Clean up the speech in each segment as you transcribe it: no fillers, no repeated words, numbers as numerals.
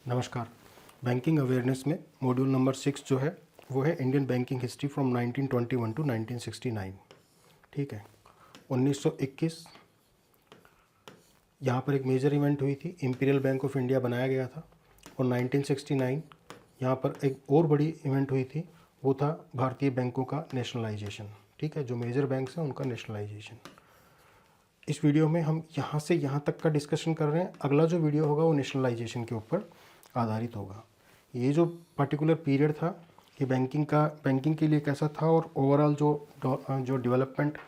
नमस्कार। Banking awareness में module number 6 जो है वो है Indian banking history from 1921 to 1969। ठीक है, 1921 यहाँ पर एक मेजर इवेंट हुई थी, इंपीरियल बैंक ऑफ इंडिया बनाया गया था। और 1969 यहाँ पर एक और बड़ी इवेंट हुई थी, वो था भारतीय बैंकों का नेशनलाइजेशन। ठीक है, जो मेजर बैंक्स हैं उनका नेशनलाइजेशन। इस वीडियो में हम यहाँ से यहाँ तक का डिस्कशन कर रहे हैं। अगला जो वीडियो होगा वो नेशनलाइजेशन के ऊपर आधारित होगा। ये जो पर्टिकुलर पीरियड था ये बैंकिंग के लिए कैसा था और ओवरऑल जो डेवलपमेंट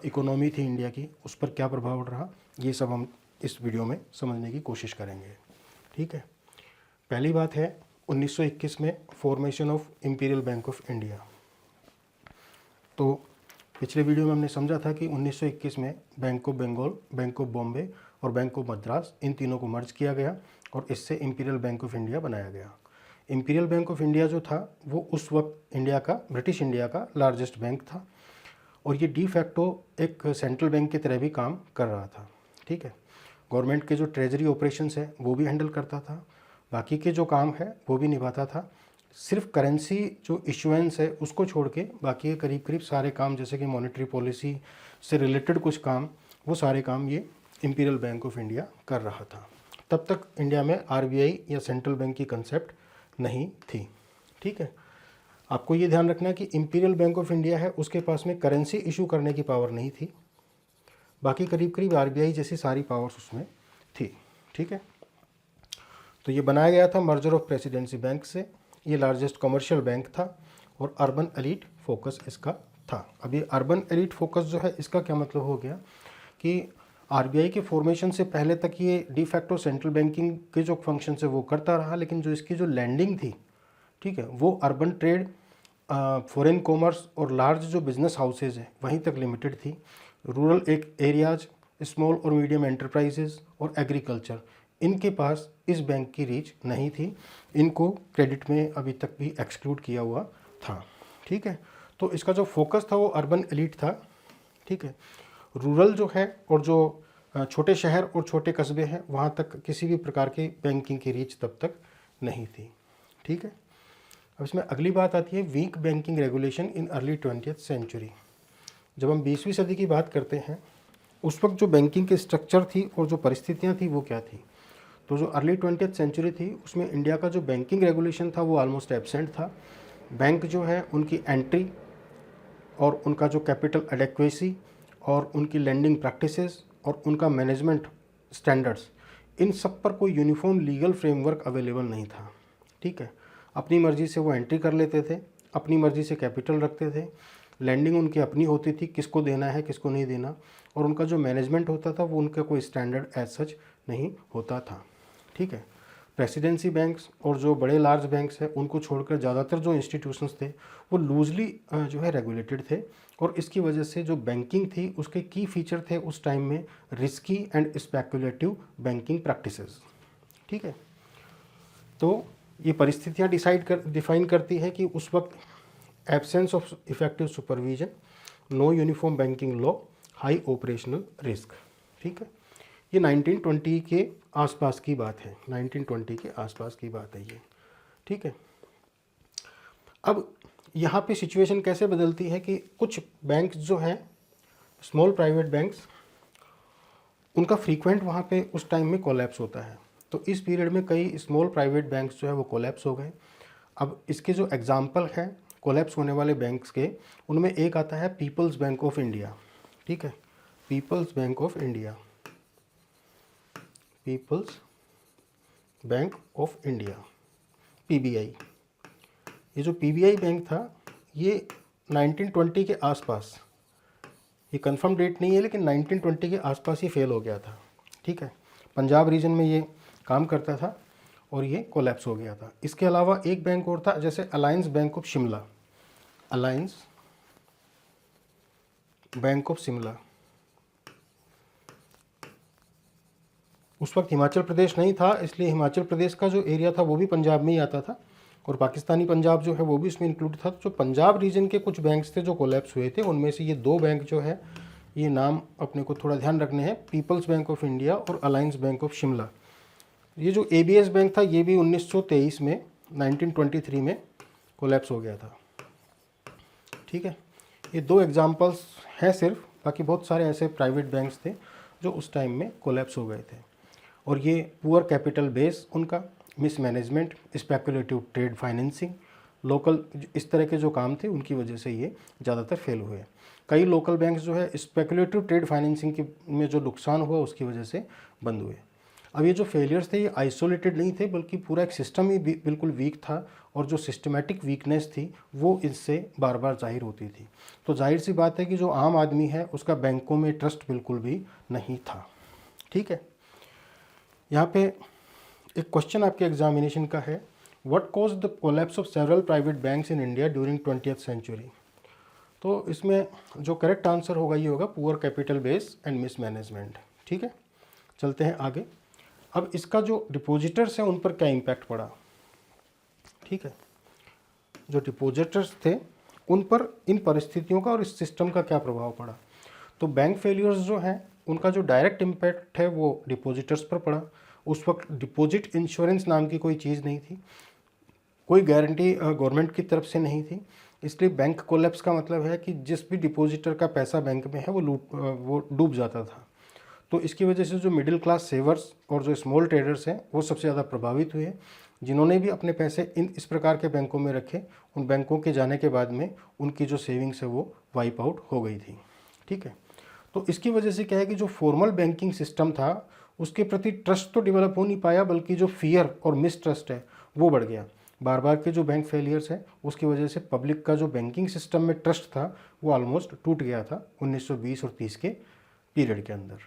इकोनॉमी थी इंडिया की उस पर क्या प्रभाव रहा, ये सब हम इस वीडियो में समझने की कोशिश करेंगे। ठीक है, पहली बात है 1921 में formation of imperial bank of India. तो पिछले वीडियो में हमने समझा था कि 1921 में bank of Bengal, bank of Bombay और बैंक ऑफ मद्रास, इन तीनों को मर्ज किया गया और इससे इंपीरियल बैंक ऑफ इंडिया बनाया गया। इंपीरियल बैंक ऑफ इंडिया जो था वो उस वक्त ब्रिटिश इंडिया का लार्जेस्ट बैंक था और ये डी फैक्टो एक सेंट्रल बैंक की तरह भी काम कर रहा था। ठीक है, गवर्नमेंट के जो ट्रेजरी ऑपरेशंस है वो भी हैंडल करता था, बाकी के जो काम है वो भी निभाता था। सिर्फ करेंसी जो इशुएंस है उसको छोड़ के बाकी के करीब करीब सारे काम, जैसे कि मॉनेटरी पॉलिसी से रिलेटेड कुछ काम, वो सारे काम ये इंपीरियल बैंक ऑफ इंडिया कर रहा था। तब तक इंडिया में आरबीआई या सेंट्रल बैंक की कंसेप्ट नहीं थी। ठीक है, आपको ये ध्यान रखना है कि इंपीरियल बैंक ऑफ इंडिया है उसके पास में करेंसी इशू करने की पावर नहीं थी, बाकी करीब करीब आरबीआई जैसी सारी पावर्स उसमें थी। ठीक है, तो ये बनाया गया था मर्जर ऑफ प्रेसिडेंसी बैंक से। ये लार्जेस्ट कमर्शियल बैंक था और अर्बन एलीट फोकस इसका था। अब ये अर्बन एलीट फोकस जो है इसका क्या मतलब हो गया कि आरबीआई के फॉर्मेशन से पहले तक ये डी फैक्टो सेंट्रल बैंकिंग के जो फंक्शन है वो करता रहा, लेकिन जो इसकी जो लैंडिंग थी, ठीक है, वो अर्बन ट्रेड, फॉरेन कॉमर्स और लार्ज जो बिजनेस हाउसेज है वहीं तक लिमिटेड थी। रूरल एक एरियाज, स्मॉल और मीडियम एंटरप्राइजेज और एग्रीकल्चर, इनके पास इस बैंक की रीच नहीं थी। इनको क्रेडिट में अभी तक भी एक्सक्लूड किया हुआ था। ठीक है, तो इसका जो फोकस था वो अर्बन एलीट था। ठीक है, रूरल जो है और जो छोटे शहर और छोटे कस्बे हैं वहाँ तक किसी भी प्रकार की बैंकिंग की रीच तब तक नहीं थी। ठीक है, अब इसमें अगली बात आती है weak banking regulation in early 20th century. जब हम 20वीं सदी की बात करते हैं उस वक्त जो बैंकिंग की स्ट्रक्चर थी और जो परिस्थितियाँ थी वो क्या थी, तो जो अर्ली 20th सेंचुरी थी उसमें इंडिया का जो बैंकिंग रेगुलेशन था वो ऑलमोस्ट एब्सेंट था। बैंक जो है उनकी एंट्री और उनका जो कैपिटल एडेक्वेसी और उनकी लैंडिंग प्रैक्टिसेस और उनका मैनेजमेंट स्टैंडर्ड्स, इन सब पर कोई यूनिफॉर्म लीगल फ्रेमवर्क अवेलेबल नहीं था। ठीक है, अपनी मर्ज़ी से वो एंट्री कर लेते थे, अपनी मर्ज़ी से कैपिटल रखते थे, लैंडिंग उनकी अपनी होती थी, किसको देना है किसको नहीं देना, और उनका जो मैनेजमेंट होता था वो उनका कोई स्टैंडर्ड एज सच नहीं होता था। ठीक है, प्रेसिडेंसी बैंक्स और जो बड़े लार्ज बैंक्स हैं उनको छोड़कर ज़्यादातर जो इंस्टीट्यूशंस थे वो लूजली जो है रेगुलेटेड थे और इसकी वजह से जो बैंकिंग थी उसके की फीचर थे उस टाइम में risky and speculative banking practices. ठीक है, तो ये परिस्थितियाँ डिफाइन करती है कि उस वक्त absence of effective supervision, no uniform banking law, high operational risk. ठीक है, ये 1920 के आसपास की बात है, 1920 के आसपास की बात है ये। ठीक है, अब यहाँ पे सिचुएशन कैसे बदलती है कि कुछ बैंक्स जो हैं स्मॉल प्राइवेट बैंक्स, उनका फ्रीक्वेंट वहाँ पे उस टाइम में कोलैप्स होता है। तो इस पीरियड में कई स्मॉल प्राइवेट बैंक्स जो है वो कोलैप्स हो गए। अब इसके जो एग्जांपल है कोलैप्स होने वाले बैंक्स के, उनमें एक आता है पीपल्स बैंक ऑफ इंडिया। ठीक है, people's bank of India, people's bank of India, PBI. ये जो पीबीआई बैंक था ये 1920 के आसपास, ये कंफर्म डेट नहीं है लेकिन 1920 के आसपास ही फेल हो गया था। ठीक है, पंजाब रीजन में ये काम करता था और ये कोलैप्स हो गया था। इसके अलावा एक बैंक और था, जैसे alliance bank of Shimla, alliance bank of Shimla. उस वक्त हिमाचल प्रदेश नहीं था, इसलिए हिमाचल प्रदेश का जो एरिया था वो भी पंजाब में ही आता था और पाकिस्तानी पंजाब जो है वो भी इसमें इंक्लूड था। जो पंजाब रीजन के कुछ बैंक्स थे जो कोलैप्स हुए थे, उनमें से ये दो बैंक जो है, ये नाम अपने को थोड़ा ध्यान रखने हैं, पीपल्स बैंक ऑफ इंडिया और अलायंस बैंक ऑफ शिमला। ये जो ABS बैंक था ये भी 1923 में 1923 में कोलैप्स हो गया था। ठीक है, ये दो एग्जांपल्स हैं सिर्फ, बाकी बहुत सारे ऐसे प्राइवेट बैंक्स थे जो उस टाइम में कोलैप्स हो गए थे। और ये पुअर कैपिटल बेस उनका, mismanagement, speculative trade financing, local इस तरह के जो काम थे उनकी वजह से ये ज़्यादातर फेल हुए। कई लोकल बैंक्स जो है स्पेकुलेटिव ट्रेड फाइनेंसिंग की में जो नुकसान हुआ उसकी वजह से बंद हुए। अब ये जो फेलियर्स थे ये आइसोलेटेड नहीं थे, बल्कि पूरा एक सिस्टम ही बिल्कुल वीक था, और जो सिस्टमेटिक वीकनेस थी वो इससे बार बार जाहिर होती थी। तो जाहिर सी बात है कि जो आम आदमी है उसका बैंकों में ट्रस्ट बिल्कुल भी नहीं था। ठीक है, यहाँ पे एक क्वेश्चन आपके एग्जामिनेशन का है, what cause the collapse of several private banks in India during 20th century. तो इसमें जो करेक्ट आंसर होगा ये होगा poor capital base and mismanagement. ठीक है, चलते हैं आगे। अब इसका जो डिपॉजिटर्स हैं उन पर क्या इम्पैक्ट पड़ा। ठीक है, जो डिपॉजिटर्स थे उन पर इन परिस्थितियों का और इस सिस्टम का क्या प्रभाव पड़ा। तो बैंक फेलियर्स जो हैं उनका जो डायरेक्ट इम्पैक्ट है वो डिपॉजिटर्स पर पड़ा। उस वक्त डिपॉजिट इंश्योरेंस नाम की कोई चीज़ नहीं थी, कोई गारंटी गवर्नमेंट की तरफ से नहीं थी, इसलिए बैंक कोलैप्स का मतलब है कि जिस भी डिपॉजिटर का पैसा बैंक में है वो डूब जाता था। तो इसकी वजह से जो मिडिल क्लास सेवर्स और जो स्मॉल ट्रेडर्स हैं वो सबसे ज़्यादा प्रभावित हुए। जिन्होंने भी अपने पैसे इस प्रकार के बैंकों में रखे, उन बैंकों के जाने के बाद में उनकी जो सेविंग्स है वो वाइप आउट हो गई थी। ठीक है, तो इसकी वजह से क्या है कि जो फॉर्मल बैंकिंग सिस्टम था उसके प्रति ट्रस्ट तो डेवलप हो नहीं पाया, बल्कि जो फियर और मिसट्रस्ट है वो बढ़ गया। बार बार के जो बैंक फेलियर्स हैं उसकी वजह से पब्लिक का जो बैंकिंग सिस्टम में ट्रस्ट था वो ऑलमोस्ट टूट गया था 1920 और 30 के पीरियड के अंदर।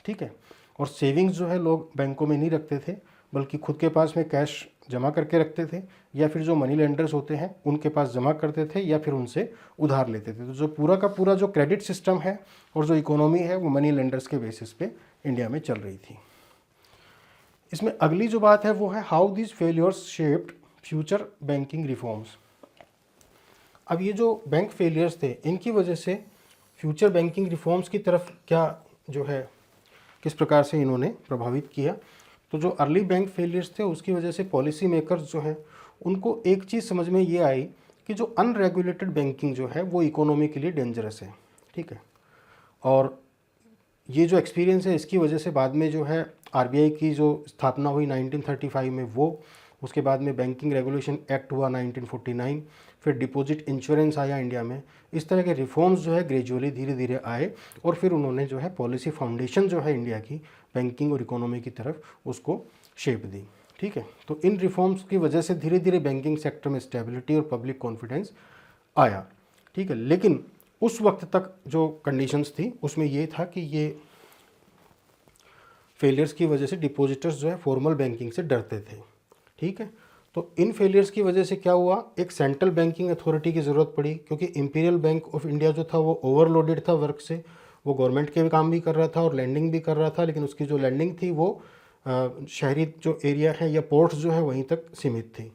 ठीक है, और सेविंग्स जो है लोग बैंकों में नहीं रखते थे, बल्कि खुद के पास में कैश जमा करके रखते थे, या फिर जो मनी लेंडर्स होते हैं उनके पास जमा करते थे, या फिर उनसे उधार लेते थे। तो जो पूरा का पूरा जो क्रेडिट सिस्टम है और जो इकोनॉमी है वो मनी लेंडर्स के बेसिस पे इंडिया में चल रही थी। इसमें अगली जो बात है वो है how this failures shaped future banking reforms. अब ये जो बैंक फेलियर्स थे इनकी वजह से फ्यूचर बैंकिंग रिफॉर्म्स की तरफ क्या जो है किस प्रकार से इन्होंने प्रभावित किया। तो जो अर्ली बैंक फेलियर्स थे उसकी वजह से पॉलिसी मेकर्स जो है उनको एक चीज़ समझ में ये आई कि जो अनरेगुलेटेड बैंकिंग जो है वो इकोनॉमी के लिए डेंजरस है। ठीक है, और ये जो एक्सपीरियंस है इसकी वजह से बाद में जो है आरबीआई की जो स्थापना हुई 1935 में वो, उसके बाद में बैंकिंग रेगुलेशन एक्ट हुआ 1949, फिर डिपॉजिट इंश्योरेंस आया इंडिया में। इस तरह के रिफॉर्म्स जो है ग्रेजुअली धीरे धीरे आए, और फिर उन्होंने जो है पॉलिसी फाउंडेशन जो है इंडिया की बैंकिंग और इकोनॉमी की तरफ उसको शेप दी। ठीक है, तो इन रिफॉर्म्स की वजह से धीरे धीरे बैंकिंग सेक्टर में स्टेबिलिटी और पब्लिक कॉन्फिडेंस आया। ठीक है, लेकिन उस वक्त तक जो कंडीशंस थी उसमें ये था कि ये फेलियर्स की वजह से डिपॉजिटर्स जो है फॉर्मल बैंकिंग से डरते थे। ठीक है, तो इन फेलियर्स की वजह से क्या हुआ, एक सेंट्रल बैंकिंग अथॉरिटी की ज़रूरत पड़ी, क्योंकि इंपीरियल बैंक ऑफ इंडिया जो था वो ओवरलोडेड था वर्क से। वो गवर्नमेंट के काम भी कर रहा था और लैंडिंग भी कर रहा था, लेकिन उसकी जो लैंडिंग थी वो शहरी जो एरिया है या पोर्ट्स जो है वहीं तक सीमित थी।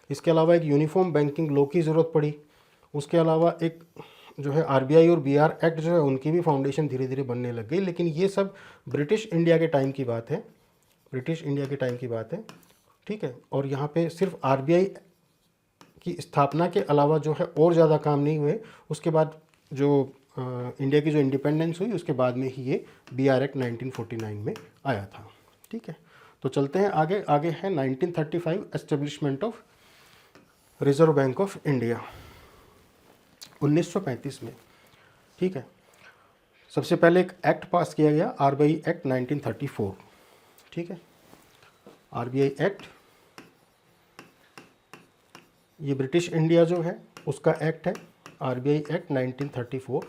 इसके अलावा एक यूनिफॉर्म बैंकिंग लॉ की ज़रूरत पड़ी। उसके अलावा एक जो है आरबीआई और बीआर एक्ट जो है उनकी भी फाउंडेशन धीरे धीरे बनने लग गई। लेकिन ये सब ब्रिटिश इंडिया के टाइम की बात है, ब्रिटिश इंडिया के टाइम की बात है। ठीक है, और यहाँ पे सिर्फ आरबीआई की स्थापना के अलावा जो है और ज़्यादा काम नहीं हुए। उसके बाद जो इंडिया की जो इंडिपेंडेंस हुई उसके बाद में ही ये बीआर एक्ट 1949 में आया था। ठीक है, तो चलते हैं आगे। आगे है 1935 establishment of reserve bank of India 1935 में। ठीक है, सबसे पहले एक एक्ट पास किया गया आरबीआई एक्ट 1934। ठीक है, आरबीआई एक्ट ये ब्रिटिश इंडिया जो है उसका एक्ट है, आरबीआई एक्ट 1934।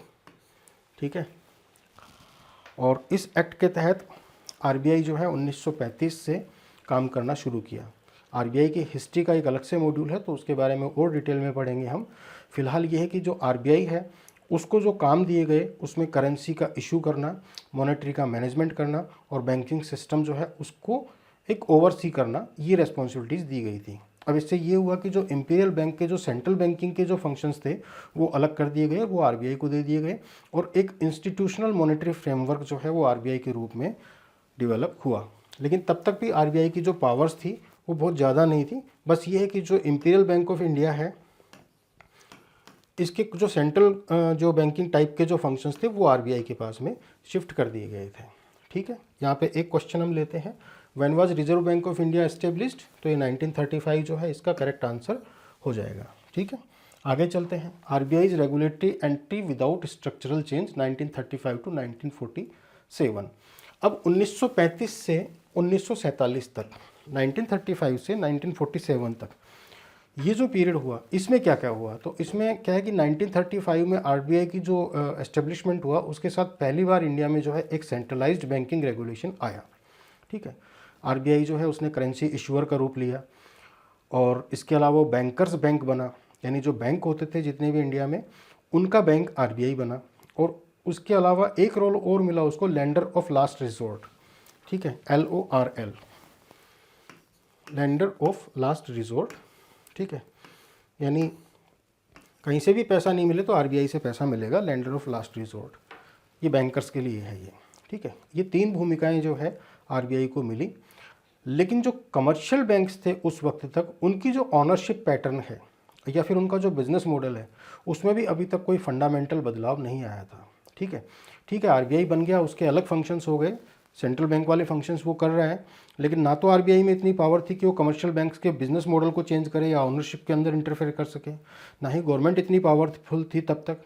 ठीक है, और इस एक्ट के तहत आरबीआई जो है 1935 से काम करना शुरू किया। आरबीआई की हिस्ट्री का एक अलग से मॉड्यूल है तो उसके बारे में और डिटेल में पढ़ेंगे हम। फिलहाल ये है कि जो आरबीआई है उसको जो काम दिए गए उसमें करेंसी का इशू करना, मॉनेटरी का मैनेजमेंट करना और बैंकिंग सिस्टम जो है उसको एक ओवरसी करना, ये रेस्पॉन्सिबिलिटीज़ दी गई थी। अब इससे ये हुआ कि जो इंपीरियल बैंक के जो सेंट्रल बैंकिंग के जो फंक्शंस थे वो अलग कर दिए गए, वो आरबीआई को दे दिए गए, और एक इंस्टीट्यूशनल मॉनेटरी फ्रेमवर्क जो है वो आरबीआई के रूप में डेवलप हुआ। लेकिन तब तक भी आरबीआई की जो पावर्स थी वो बहुत ज़्यादा नहीं थी। बस ये है कि जो इंपीरियल बैंक ऑफ इंडिया है, इसके जो सेंट्रल जो बैंकिंग टाइप के जो फंक्शंस थे वो आरबीआई के पास में शिफ्ट कर दिए गए थे। ठीक है, यहाँ पे एक क्वेश्चन हम लेते हैं, when was reserve bank of India established, तो ये 1935 जो है इसका करेक्ट आंसर हो जाएगा। ठीक है, आगे चलते हैं। RBI regulatory entry without structural change 1935 to 1947। अब 1935 से 1947 तक, 1935 से 1947 तक ये जो पीरियड हुआ, इसमें क्या क्या हुआ? तो इसमें क्या है कि 1935 में आरबीआई की जो एस्टेब्लिशमेंट हुआ, उसके साथ पहली बार इंडिया में जो है एक सेंट्रलाइज्ड बैंकिंग रेगुलेशन आया। ठीक है, आरबीआई जो है उसने करेंसी इशूअर का रूप लिया, और इसके अलावा वो बैंकर्स बैंक बना, यानी जो बैंक होते थे जितने भी इंडिया में, उनका बैंक आरबीआई बना। और उसके अलावा एक रोल और मिला उसको, लेंडर ऑफ लास्ट रिजोर्ट। ठीक है, LORL, lender of last resort. ठीक है, यानी कहीं से भी पैसा नहीं मिले तो आरबीआई से पैसा मिलेगा, लेंडर ऑफ लास्ट रिजोर्ट। ये बैंकर्स के लिए है ये। ठीक है, ये 3 भूमिकाएं जो है आरबीआई को मिली। लेकिन जो कमर्शियल बैंक्स थे उस वक्त तक, उनकी जो ऑनरशिप पैटर्न है या फिर उनका जो बिजनेस मॉडल है, उसमें भी अभी तक कोई फंडामेंटल बदलाव नहीं आया था। ठीक है, आरबीआई बन गया, उसके अलग फंक्शंस हो गए, सेंट्रल बैंक वाले फंक्शंस वो कर रहा है, लेकिन ना तो आरबीआई में इतनी पावर थी कि वो कमर्शियल बैंक्स के बिजनेस मॉडल को चेंज करे या ओनरशिप के अंदर इंटरफेयर कर सके, ना ही गवर्नमेंट इतनी पावरफुल थी तब तक।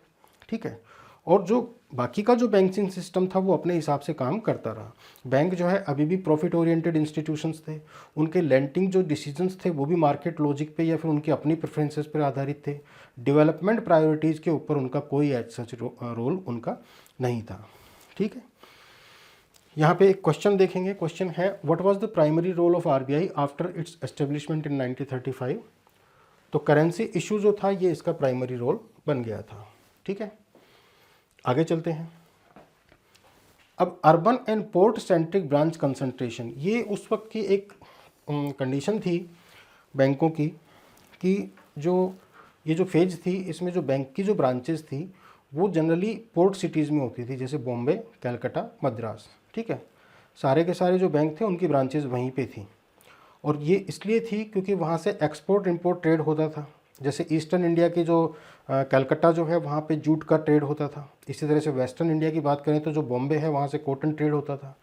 ठीक है, और जो बाकी का जो बैंकिंग सिस्टम था वो अपने हिसाब से काम करता रहा। बैंक जो है अभी भी प्रॉफिट ओरिएंटेड इंस्टीट्यूशंस थे, उनके लेंडिंग जो डिसीजंस थे वो भी मार्केट लॉजिक पे या फिर उनकी अपनी प्रेफरेंसेस पर आधारित थे। डेवलपमेंट प्रायोरिटीज़ के ऊपर उनका कोई एज सच रोल उनका नहीं था। ठीक है, यहाँ पे एक क्वेश्चन देखेंगे। क्वेश्चन है, what was the primary role of RBI after its establishment in 1935। तो करेंसी इशू जो था ये इसका प्राइमरी रोल बन गया था। ठीक है, आगे चलते हैं। अब urban and port centric branch concentration, ये उस वक्त की एक कंडीशन थी बैंकों की कि ये जो फेज थी, इसमें जो बैंक की जो ब्रांचेस थी वो जनरली पोर्ट सिटीज़ में होती थी, जैसे बॉम्बे, कलकत्ता, मद्रास। ठीक है, सारे के सारे जो बैंक थे उनकी ब्रांचेस वहीं पे थी, और ये इसलिए थी क्योंकि वहाँ से एक्सपोर्ट इंपोर्ट ट्रेड होता था। जैसे ईस्टर्न इंडिया की जो कलकत्ता जो है वहाँ पे जूट का ट्रेड होता था। इसी तरह से वेस्टर्न इंडिया की बात करें तो जो बॉम्बे है वहाँ से कॉटन ट्रेड होता था।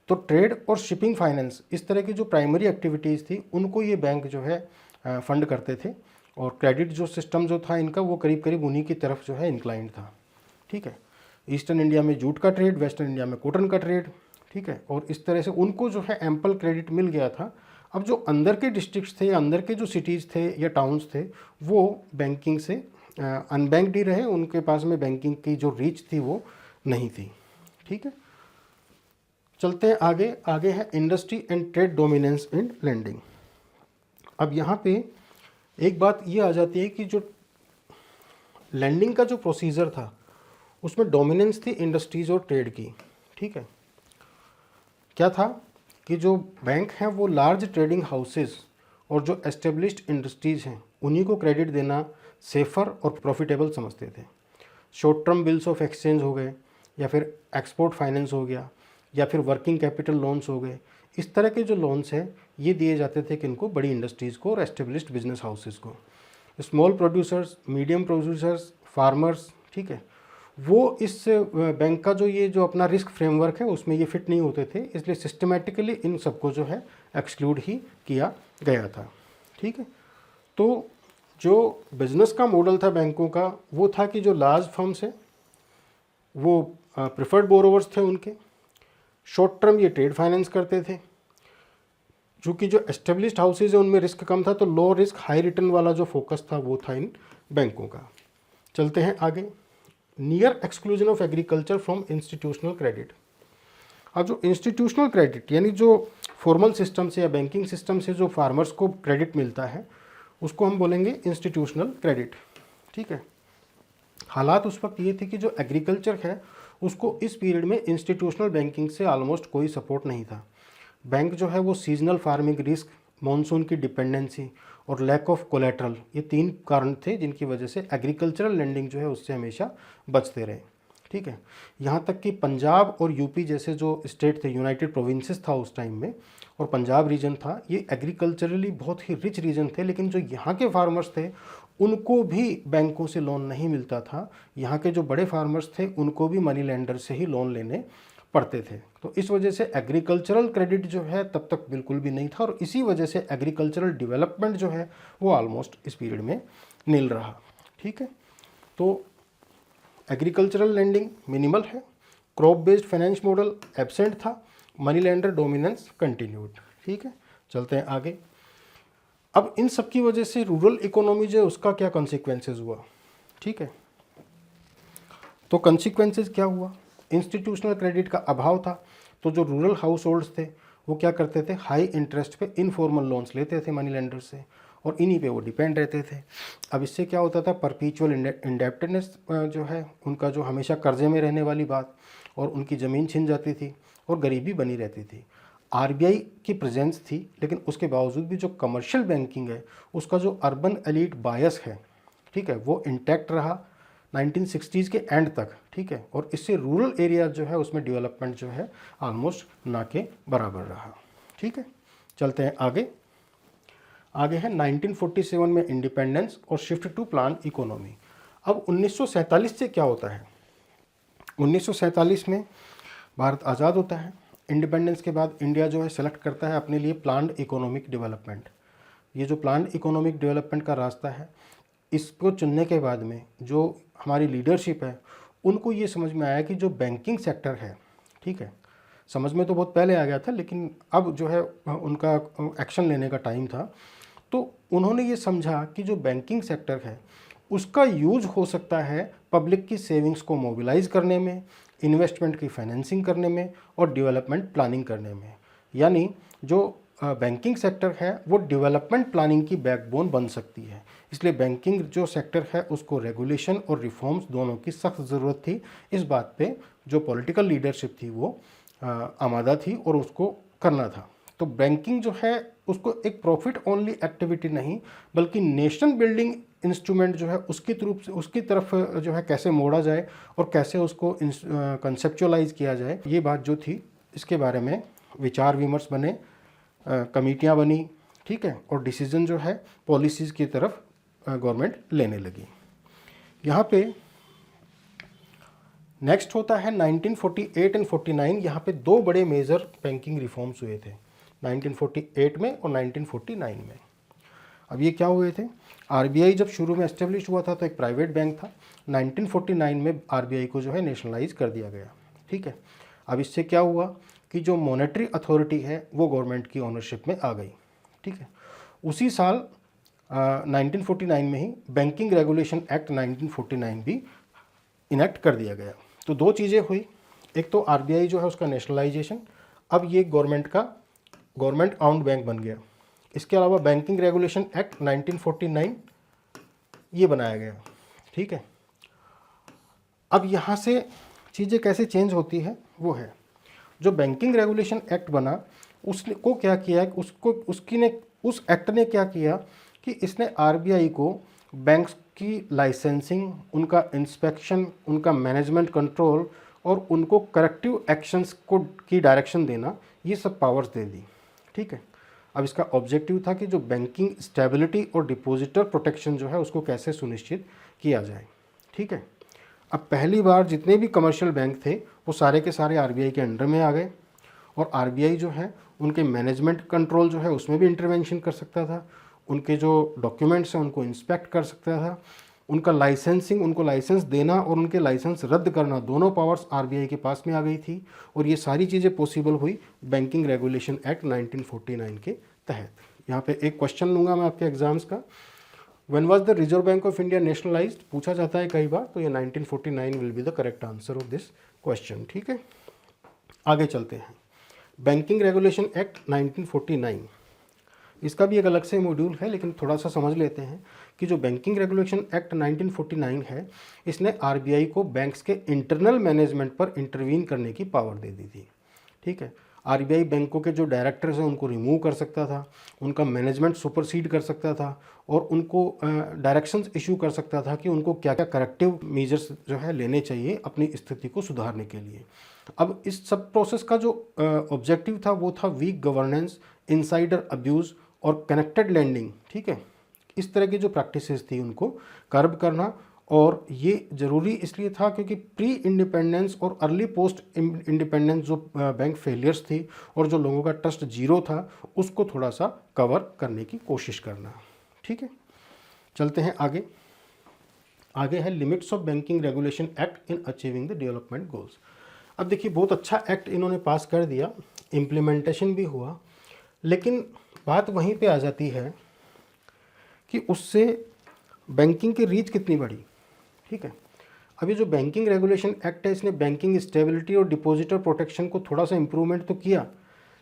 तो ट्रेड और शिपिंग फाइनेंस, इस तरह की जो प्राइमरी एक्टिविटीज़ थी उनको ये बैंक जो है फंड करते थे, और क्रेडिट जो सिस्टम जो था इनका वो करीब करीब उन्हीं की तरफ जो है इंक्लाइंड था। ठीक है, ईस्टर्न इंडिया में जूट का ट्रेड, वेस्टर्न इंडिया में कॉटन का ट्रेड। ठीक है, और इस तरह से उनको जो है एम्पल क्रेडिट मिल गया था। अब जो अंदर के डिस्ट्रिक्ट्स थे, अंदर के जो सिटीज़ थे या टाउन्स थे, वो बैंकिंग से अनबैंक्ड ही रहे, उनके पास में बैंकिंग की जो रीच थी वो नहीं थी। ठीक है, चलते हैं आगे। आगे है industry and trade dominance in lending. अब यहाँ पे एक बात ये आ जाती है कि जो लेंडिंग का जो प्रोसीजर था उसमें डोमिनेंस थी इंडस्ट्रीज़ और ट्रेड की। ठीक है, क्या था कि जो बैंक हैं वो लार्ज ट्रेडिंग हाउसेस और जो एस्टेब्लिश्ड इंडस्ट्रीज़ हैं उन्हीं को क्रेडिट देना सेफ़र और प्रॉफिटेबल समझते थे। Short term bills of exchange हो गए, या फिर एक्सपोर्ट फाइनेंस हो गया, या फिर वर्किंग कैपिटल लोन्स हो गए, इस तरह के जो लोन्स हैं ये दिए जाते थे किनको, बड़ी इंडस्ट्रीज़ को और एस्टेब्लिश्ड बिजनेस हाउसेस को। Small producers, medium producers, farmers, ठीक है, वो इस बैंक का जो अपना रिस्क फ्रेमवर्क है उसमें ये फिट नहीं होते थे, इसलिए सिस्टमेटिकली इन सबको जो है एक्सक्लूड ही किया गया था। ठीक है, तो जो बिज़नेस का मॉडल था बैंकों का वो था कि जो लार्ज फर्म्स हैं वो प्रेफर्ड बोरोवर्स थे उनके, शॉर्ट टर्म ये ट्रेड फाइनेंस करते थे। चूँकि जो एस्टेब्लिश्ड हाउसेज है उनमें रिस्क कम था, तो लो रिस्क हाई रिटर्न वाला जो फोकस था वो था इन बैंकों का। चलते हैं आगे। Near exclusion of agriculture from institutional credit. अब जो इंस्टीट्यूशनल क्रेडिट यानी जो फॉर्मल सिस्टम से या बैंकिंग सिस्टम से जो फार्मर्स को क्रेडिट मिलता है उसको हम बोलेंगे इंस्टीट्यूशनल क्रेडिट। ठीक है, हालात उस वक्त ये थे कि जो एग्रीकल्चर है उसको इस पीरियड में इंस्टीट्यूशनल बैंकिंग से ऑलमोस्ट कोई सपोर्ट नहीं था। बैंक जो है वो सीजनल फार्मिंग रिस्क, मॉनसून की डिपेंडेंसी और लैक ऑफ कोलेट्रल, ये 3 कारण थे जिनकी वजह से एग्रीकल्चरल लेंडिंग जो है उससे हमेशा बचते रहे। ठीक है। यहाँ तक कि पंजाब और यूपी जैसे जो स्टेट थे, यूनाइटेड प्रोविंसेस था उस टाइम में, और पंजाब रीजन था, ये एग्रीकल्चरली बहुत ही रिच रीजन थे, लेकिन जो यहाँ के फार्मर्स थे उनको भी बैंकों से लोन नहीं मिलता था। यहाँ के जो बड़े फार्मर्स थे उनको भी मनी लेंडर से ही लोन लेने पड़ते थे। तो इस वजह से एग्रीकल्चरल क्रेडिट जो है तब तक बिल्कुल भी नहीं था, और इसी वजह से एग्रीकल्चरल डेवलपमेंट जो है वो ऑलमोस्ट इस पीरियड में नील रहा। ठीक है, तो एग्रीकल्चरल लैंडिंग मिनिमल है, crop based finance model absent था, मनी लेंडर डोमिनेंस कंटिन्यूड। ठीक है, चलते हैं आगे। अब इन सब की वजह से रूरल इकोनॉमी जो है उसका क्या कॉन्सिक्वेंसेस हुआ। ठीक है, तो कॉन्सिक्वेंसेस क्या हुआ, इंस्टीट्यूशनल क्रेडिट का अभाव था, तो जो रूरल हाउस होल्ड्स थे वो क्या करते थे, हाई इंटरेस्ट पे इनफॉर्मल लोन्स लेते थे मनी लेंडर से, और इन्हीं पे वो डिपेंड रहते थे। अब इससे क्या होता था, परपीचुअल इंडेप्टेडनेस जो है उनका, जो हमेशा कर्जे में रहने वाली बात, और उनकी ज़मीन छिन जाती थी और गरीबी बनी रहती थी। आरबीआई की प्रेजेंस थी, लेकिन उसके बावजूद भी जो कमर्शियल बैंकिंग है उसका जो अर्बन एलीट बायस है, ठीक है, वो इंटैक्ट रहा 1960s के एंड तक। ठीक है, और इससे रूरल एरिया जो है उसमें डेवलपमेंट जो है ऑलमोस्ट ना के बराबर रहा। ठीक है, चलते हैं आगे। आगे है 1947 में इंडिपेंडेंस और शिफ्ट टू प्लान इकोनॉमी। अब 1947 से क्या होता है, 1947 में भारत आज़ाद होता है। इंडिपेंडेंस के बाद इंडिया जो है सेलेक्ट करता है अपने लिए प्लान्ड इकोनॉमिक डेवलपमेंट। ये जो प्लान्ड इकोनॉमिक डेवलपमेंट का रास्ता है, इसको चुनने के बाद में जो हमारी लीडरशिप है उनको ये समझ में आया कि जो बैंकिंग सेक्टर है, ठीक है, समझ में तो बहुत पहले आ गया था, लेकिन अब जो है उनका एक्शन लेने का टाइम था। तो उन्होंने ये समझा कि जो बैंकिंग सेक्टर है उसका यूज हो सकता है पब्लिक की सेविंग्स को मोबिलाइज करने में, इन्वेस्टमेंट की फाइनेंसिंग करने में और डेवलपमेंट प्लानिंग करने में। यानी जो बैंकिंग सेक्टर है वो डेवलपमेंट प्लानिंग की बैकबोन बन सकती है। इसलिए बैंकिंग जो सेक्टर है उसको रेगुलेशन और रिफॉर्म्स दोनों की सख्त ज़रूरत थी। इस बात पे जो पॉलिटिकल लीडरशिप थी वो आमादा थी और उसको करना था। तो बैंकिंग जो है उसको एक प्रॉफिट ओनली एक्टिविटी नहीं, बल्कि नेशन बिल्डिंग इंस्ट्रूमेंट जो है उसकी तरफ जो है कैसे मोड़ा जाए और कैसे उसको कंसेप्चुअलाइज किया जाए, ये बात जो थी इसके बारे में विचार विमर्श बने, कमेटियाँ बनी। ठीक है, और डिसीजन जो है पॉलिसीज़ की तरफ गवर्नमेंट लेने लगी। यहाँ पे नेक्स्ट होता है 1948 एंड 49। यहाँ पे दो बड़े मेजर बैंकिंग रिफॉर्म्स हुए थे 1948 में और 1949 में। अब ये क्या हुए थे, आरबीआई जब शुरू में एस्टेब्लिश हुआ था तो एक प्राइवेट बैंक था। 1949 में आरबीआई को जो है नेशनलाइज कर दिया गया। ठीक है, अब इससे क्या हुआ कि जो मॉनेटरी अथॉरिटी है वो गवर्नमेंट की ओनरशिप में आ गई। ठीक है, उसी साल 1949 में ही बैंकिंग रेगुलेशन एक्ट 1949 भी इनेक्ट कर दिया गया। तो दो चीज़ें हुई, एक तो आरबीआई जो है उसका नेशनलाइजेशन, अब ये गवर्नमेंट आउंड बैंक बन गया। इसके अलावा बैंकिंग रेगुलेशन एक्ट 1949 ये बनाया गया। ठीक है, अब यहाँ से चीज़ें कैसे चेंज होती है वो है, जो बैंकिंग रेगुलेशन एक्ट बना उसने को क्या किया, उस एक्ट ने क्या किया कि इसने आरबीआई को बैंक्स की लाइसेंसिंग, उनका इंस्पेक्शन, उनका मैनेजमेंट कंट्रोल और उनको करेक्टिव एक्शंस को की डायरेक्शन देना, ये सब पावर्स दे दी। ठीक है, अब इसका ऑब्जेक्टिव था कि जो बैंकिंग स्टेबिलिटी और डिपॉजिटर प्रोटेक्शन जो है उसको कैसे सुनिश्चित किया जाए। ठीक है, अब पहली बार जितने भी कमर्शियल बैंक थे वो सारे के सारे आरबीआई के अंडर में आ गए, और आरबीआई जो है उनके मैनेजमेंट कंट्रोल जो है उसमें भी इंटरवेंशन कर सकता था, उनके जो डॉक्यूमेंट्स हैं उनको इंस्पेक्ट कर सकता था, उनका लाइसेंसिंग, उनको लाइसेंस देना और उनके लाइसेंस रद्द करना, दोनों पावर्स आरबीआई के पास में आ गई थी। और ये सारी चीज़ें पॉसिबल हुई बैंकिंग रेगुलेशन एक्ट 1949 के तहत। यहाँ पे एक क्वेश्चन लूँगा मैं आपके एग्जाम्स का, when was the reserve bank of India nationalised, पूछा जाता है कई बार, तो ये 1949 will be the correct answer of this question. ठीक है, आगे चलते हैं। बैंकिंग रेगुलेशन एक्ट 1949, इसका भी एक अलग से मॉड्यूल है, लेकिन थोड़ा सा समझ लेते हैं कि जो बैंकिंग रेगुलेशन एक्ट 1949 है, इसने आरबीआई को बैंक्स के इंटरनल मैनेजमेंट पर इंटरवीन करने की पावर दे दी थी। ठीक है, आरबीआई बैंकों के जो डायरेक्टर्स हैं उनको रिमूव कर सकता था, उनका मैनेजमेंट सुपरसीड कर सकता था और उनको डायरेक्शंस इशू कर सकता था कि उनको क्या क्या करेक्टिव मेजर्स जो है लेने चाहिए अपनी स्थिति को सुधारने के लिए। अब इस सब प्रोसेस का जो ऑब्जेक्टिव था वो था वीक गवर्नेंस, इनसाइडर अब्यूज़ और कनेक्टेड लैंडिंग। ठीक है, इस तरह की जो प्रैक्टिसेस थी उनको कर्ब करना, और ये ज़रूरी इसलिए था क्योंकि प्री इंडिपेंडेंस और अर्ली पोस्ट इंडिपेंडेंस जो बैंक फेलियर्स थी और जो लोगों का ट्रस्ट जीरो था उसको थोड़ा सा कवर करने की कोशिश करना। ठीक है, चलते हैं आगे। आगे है limits of banking regulation act in achieving the development goals. अब देखिए, बहुत अच्छा एक्ट इन्होंने पास कर दिया, इम्प्लीमेंटेशन भी हुआ, लेकिन बात वहीं पे आ जाती है कि उससे बैंकिंग की रीच कितनी बढ़ी। ठीक है, अभी जो बैंकिंग रेगुलेशन एक्ट है इसने बैंकिंग स्टेबिलिटी और डिपॉजिटर प्रोटेक्शन को थोड़ा सा इम्प्रूवमेंट तो किया,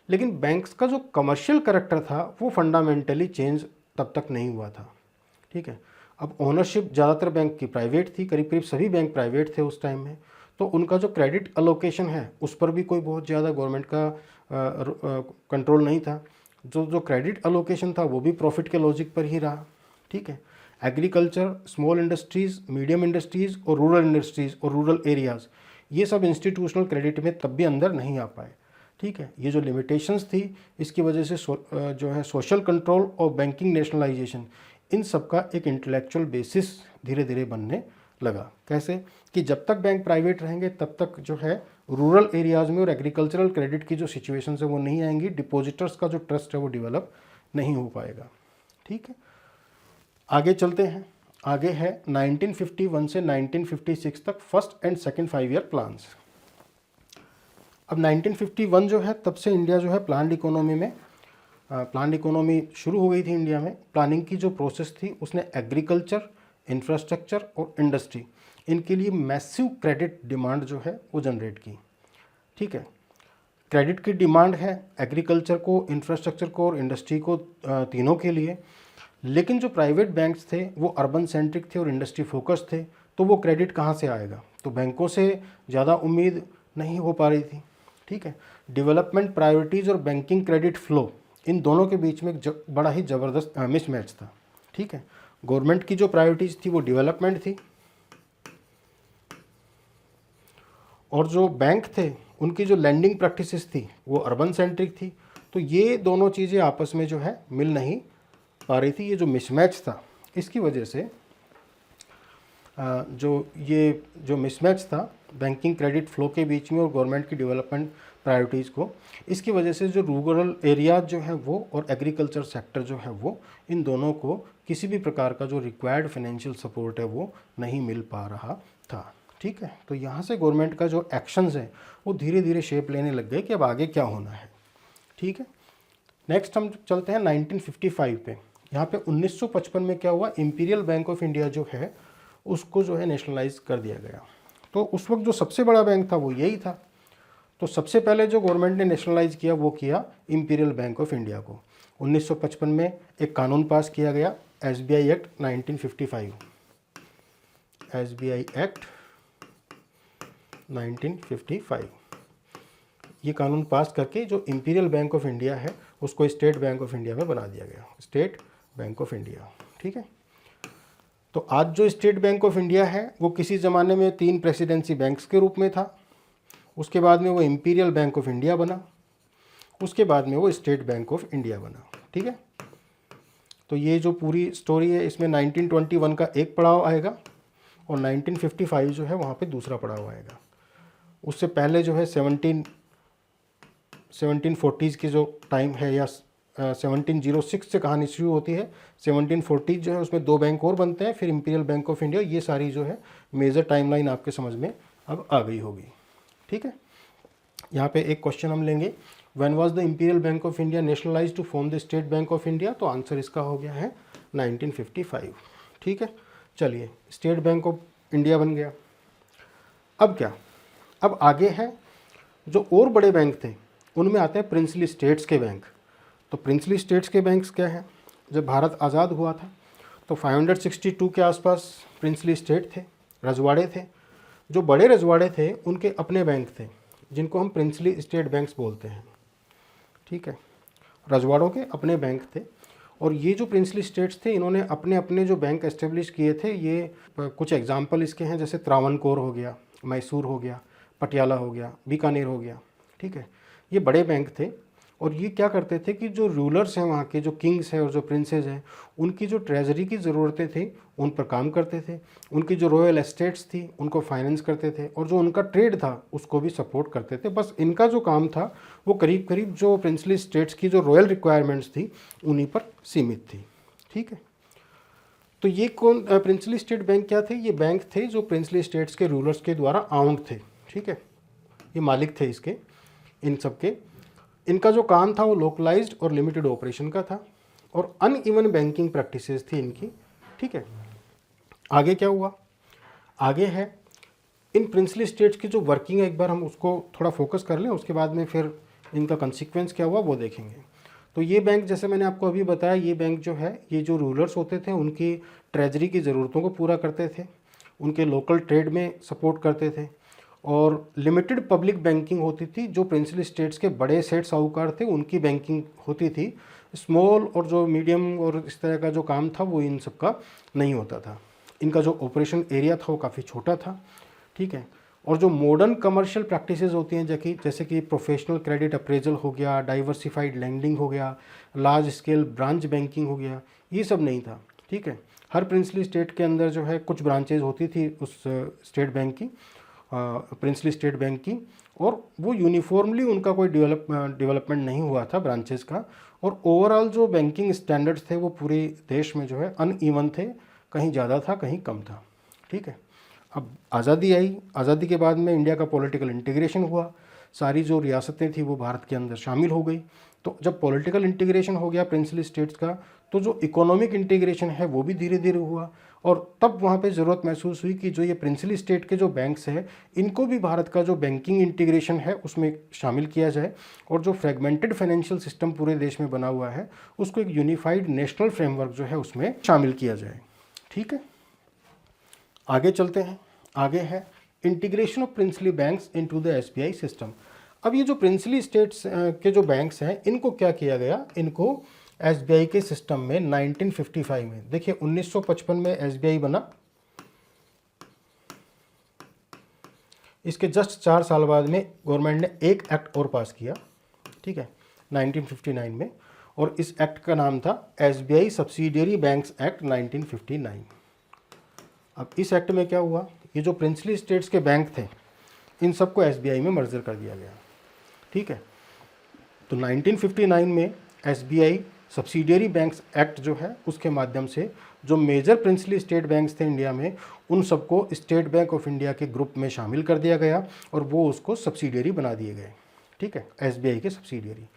लेकिन बैंक्स का जो कमर्शियल करैक्टर था वो फंडामेंटली चेंज तब तक नहीं हुआ था। ठीक है, अब ओनरशिप ज़्यादातर बैंक की प्राइवेट थी, करीब करीब सभी बैंक प्राइवेट थे उस टाइम में, तो उनका जो क्रेडिट अलोकेशन है उस पर भी कोई बहुत ज़्यादा गवर्नमेंट का कंट्रोल नहीं था। जो क्रेडिट अलोकेशन था वो भी प्रॉफिट के लॉजिक पर ही रहा। ठीक है, agriculture, small industries, medium industries और रूरल इंडस्ट्रीज़ और रूरल एरियाज़, ये सब इंस्टीट्यूशनल क्रेडिट में तब भी अंदर नहीं आ पाए। ठीक है, ये जो लिमिटेशंस थी इसकी वजह से जो है सोशल कंट्रोल और बैंकिंग नेशनलाइजेशन, इन सब का एक इंटेलेक्चुअल बेसिस धीरे धीरे बनने लगा। कैसे कि जब तक बैंक प्राइवेट रहेंगे तब तक जो है रूरल एरियाज़ में और एग्रीकल्चरल क्रेडिट की जो सिचुएशन है वो नहीं आएंगी, डिपॉजिटर्स का जो ट्रस्ट है वो डेवलप नहीं हो पाएगा। ठीक है, आगे चलते हैं। आगे है 1951 से 1956 तक first and second 5 year plans. अब 1951 जो है तब से इंडिया जो है प्लान्ड इकोनॉमी शुरू हो गई थी इंडिया में। प्लानिंग की जो प्रोसेस थी उसने एग्रीकल्चर, इंफ्रास्ट्रक्चर और इंडस्ट्री, इनके लिए मैसिव क्रेडिट डिमांड जो है वो जनरेट की। ठीक है, क्रेडिट की डिमांड है एग्रीकल्चर को, इंफ्रास्ट्रक्चर को और इंडस्ट्री को, तीनों के लिए। लेकिन जो प्राइवेट बैंक्स थे वो अर्बन सेंट्रिक थे और इंडस्ट्री फोकस थे, तो वो क्रेडिट कहाँ से आएगा, तो बैंकों से ज़्यादा उम्मीद नहीं हो पा रही थी। ठीक है, डेवलपमेंट प्रायोरिटीज़ और बैंकिंग क्रेडिट फ्लो, इन दोनों के बीच में बड़ा ही ज़बरदस्त मिसमैच था। ठीक है, गवर्नमेंट की जो प्रायोरिटीज़ थी वो डेवलपमेंट थी और जो बैंक थे उनकी जो लैंडिंग प्रैक्टिसेस थी वो अर्बन सेंट्रिक थी, तो ये दोनों चीज़ें आपस में जो है मिल नहीं पा रही थी। ये जो मिसमैच था इसकी वजह से जो मिसमैच था बैंकिंग क्रेडिट फ्लो के बीच में और गवर्नमेंट की डेवलपमेंट प्रायोरिटीज़ को, इसकी वजह से जो रूरल एरियाज जो है वो और एग्रीकल्चर सेक्टर जो है वो, इन दोनों को किसी भी प्रकार का जो रिक्वायर्ड फाइनेंशियल सपोर्ट है वो नहीं मिल पा रहा था। ठीक है, तो यहाँ से गवर्नमेंट का जो एक्शंस है वो धीरे धीरे शेप लेने लग गए कि अब आगे क्या होना है। ठीक है, नेक्स्ट हम चलते हैं 1955 पे। यहाँ पे 1955 में क्या हुआ, इंपीरियल बैंक ऑफ इंडिया जो है उसको जो है नेशनलाइज कर दिया गया। तो उस वक्त जो सबसे बड़ा बैंक था वो यही था, तो सबसे पहले जो गवर्नमेंट ने नेशनलाइज किया वो किया इंपीरियल बैंक ऑफ इंडिया को। 1955 में एक कानून पास किया गया, SBI एक्ट 1955, SBI एक्ट 1955। ये कानून पास करके जो इंपीरियल बैंक ऑफ इंडिया है उसको स्टेट बैंक ऑफ इंडिया में बना दिया गया, स्टेट बैंक ऑफ इंडिया। ठीक है, तो आज जो स्टेट बैंक ऑफ इंडिया है वो किसी ज़माने में 3 प्रेसिडेंसी बैंक्स के रूप में था, उसके बाद में वो इंपीरियल बैंक ऑफ इंडिया बना, उसके बाद में वो स्टेट बैंक ऑफ इंडिया बना। ठीक है, तो ये जो पूरी स्टोरी है इसमें 1921 का एक पड़ाव आएगा और 1955 जो है वहाँ पे दूसरा पड़ाव आएगा। उससे पहले जो है 1740s की जो टाइम है या 1706 से कहानी शुरू होती है, 1740 जो है उसमें 2 बैंक और बनते हैं, फिर इंपीरियल बैंक ऑफ इंडिया, ये सारी जो है मेजर टाइमलाइन आपके समझ में अब आ गई होगी। ठीक है, यहाँ पे एक क्वेश्चन हम लेंगे, when was the imperial bank of India nationalised to form the state bank of India, तो आंसर इसका हो गया है 1955। ठीक है, चलिए स्टेट बैंक ऑफ इंडिया बन गया। अब क्या, अब आगे है जो और बड़े बैंक थे उनमें आते हैं प्रिंसली स्टेट्स के बैंक। तो प्रिंसली स्टेट्स के बैंक्स क्या हैं, जब भारत आज़ाद हुआ था तो 562 के आसपास प्रिंसली स्टेट थे, रजवाड़े थे। जो बड़े रजवाड़े थे उनके अपने बैंक थे जिनको हम प्रिंसली स्टेट बैंक्स बोलते हैं। ठीक है। रजवाड़ों के अपने बैंक थे और ये जो प्रिंसली स्टेट्स थे इन्होंने अपने अपने जो बैंक एस्टेब्लिश किए थे। ये कुछ एग्जाम्पल इसके हैं, जैसे त्रावणकोर हो गया, मैसूर हो गया, पटियाला हो गया, बीकानेर हो गया, ठीक है। ये बड़े बैंक थे और ये क्या करते थे कि जो रूलर्स हैं वहाँ के, जो किंग्स हैं और जो प्रिंसेस हैं, उनकी जो ट्रेजरी की ज़रूरतें थी उन पर काम करते थे। उनकी जो रॉयल एस्टेट्स थी उनको फाइनेंस करते थे और जो उनका ट्रेड था उसको भी सपोर्ट करते थे। बस इनका जो काम था वो करीब करीब जो प्रिंसली स्टेट्स की जो रॉयल रिक्वायरमेंट्स थी उन्हीं पर सीमित थी, ठीक है। तो ये कौन प्रिंसली स्टेट बैंक क्या थे? ये बैंक थे जो प्रिंसली स्टेट्स के रूलर्स के द्वारा आउंड थे, ठीक है। ये मालिक थे इसके, इन सब के। इनका जो काम था वो लोकलाइज्ड और लिमिटेड ऑपरेशन का था और अनइवन बैंकिंग प्रैक्टिसेस थी इनकी, ठीक है। आगे क्या हुआ? आगे है इन प्रिंसली स्टेट्स की जो वर्किंग है, एक बार हम उसको थोड़ा फोकस कर लें, उसके बाद में फिर इनका कंसिक्वेंस क्या हुआ वो देखेंगे। तो ये बैंक, जैसे मैंने आपको अभी बताया, ये बैंक जो है ये जो रूलर्स होते थे उनकी ट्रेजरी की ज़रूरतों को पूरा करते थे, उनके लोकल ट्रेड में सपोर्ट करते थे और लिमिटेड पब्लिक बैंकिंग होती थी। जो प्रिंसली स्टेट्स के बड़े सेठ साहूकार थे उनकी बैंकिंग होती थी। स्मॉल और जो मीडियम और इस तरह का जो काम था वो इन सब का नहीं होता था। इनका जो ऑपरेशन एरिया था वो काफ़ी छोटा था, ठीक है। और जो मॉडर्न कमर्शियल प्रैक्टिसेस होती हैं जैसे कि प्रोफेशनल क्रेडिट अप्रेजल हो गया, डाइवर्सिफाइड लैंडिंग हो गया, लार्ज स्केल ब्रांच बैंकिंग हो गया, ये सब नहीं था, ठीक है। हर प्रिंसली स्टेट के अंदर जो है कुछ ब्रांचेज होती थी उस स्टेट बैंक की, प्रिंसली स्टेट बैंक की, और वो यूनिफॉर्मली उनका कोई डेवलपमेंट नहीं हुआ था ब्रांचेस का। और ओवरऑल जो बैंकिंग स्टैंडर्ड्स थे वो पूरे देश में जो है अनइवन थे, कहीं ज़्यादा था कहीं कम था, ठीक है। अब आज़ादी आई, आज़ादी के बाद में इंडिया का पॉलिटिकल इंटीग्रेशन हुआ, सारी जो रियासतें थी वो भारत के अंदर शामिल हो गई। तो जब पॉलिटिकल इंटीग्रेशन हो गया प्रिंसली स्टेट्स का, तो जो इकोनॉमिक इंटीग्रेशन है वो भी धीरे धीरे हुआ और तब वहाँ पे ज़रूरत महसूस हुई कि जो ये प्रिंसली स्टेट के जो बैंक्स हैं इनको भी भारत का जो बैंकिंग इंटीग्रेशन है उसमें शामिल किया जाए और जो फ्रेगमेंटेड फाइनेंशियल सिस्टम पूरे देश में बना हुआ है उसको एक यूनिफाइड नेशनल फ्रेमवर्क जो है उसमें शामिल किया जाए, ठीक है। आगे चलते हैं। आगे है integration of princely banks into the SBI system. अब ये जो प्रिंसली स्टेट्स के जो बैंक्स हैं इनको क्या किया गया, इनको एसबीआई के सिस्टम में 1955 में, देखिए 1955 में एसबीआई बना, इसके जस्ट 4 साल बाद में गवर्नमेंट ने एक एक्ट और पास किया, ठीक है, 1959 में, और इस एक्ट का नाम था एसबीआई सब्सिडियरी बैंक्स एक्ट 1959। अब इस एक्ट में क्या हुआ, ये जो प्रिंसली स्टेट्स के बैंक थे इन सबको एसबीआई में मर्जर कर दिया गया, ठीक है। तो 1959 में एसबीआई सब्सिडियरी बैंक्स एक्ट जो है उसके माध्यम से जो मेजर प्रिंसली स्टेट बैंक्स थे इंडिया में उन सबको स्टेट बैंक ऑफ इंडिया के ग्रुप में शामिल कर दिया गया और वो उसको सब्सिडियरी बना दिए गए, ठीक है, एसबीआई के सब्सिडियरी।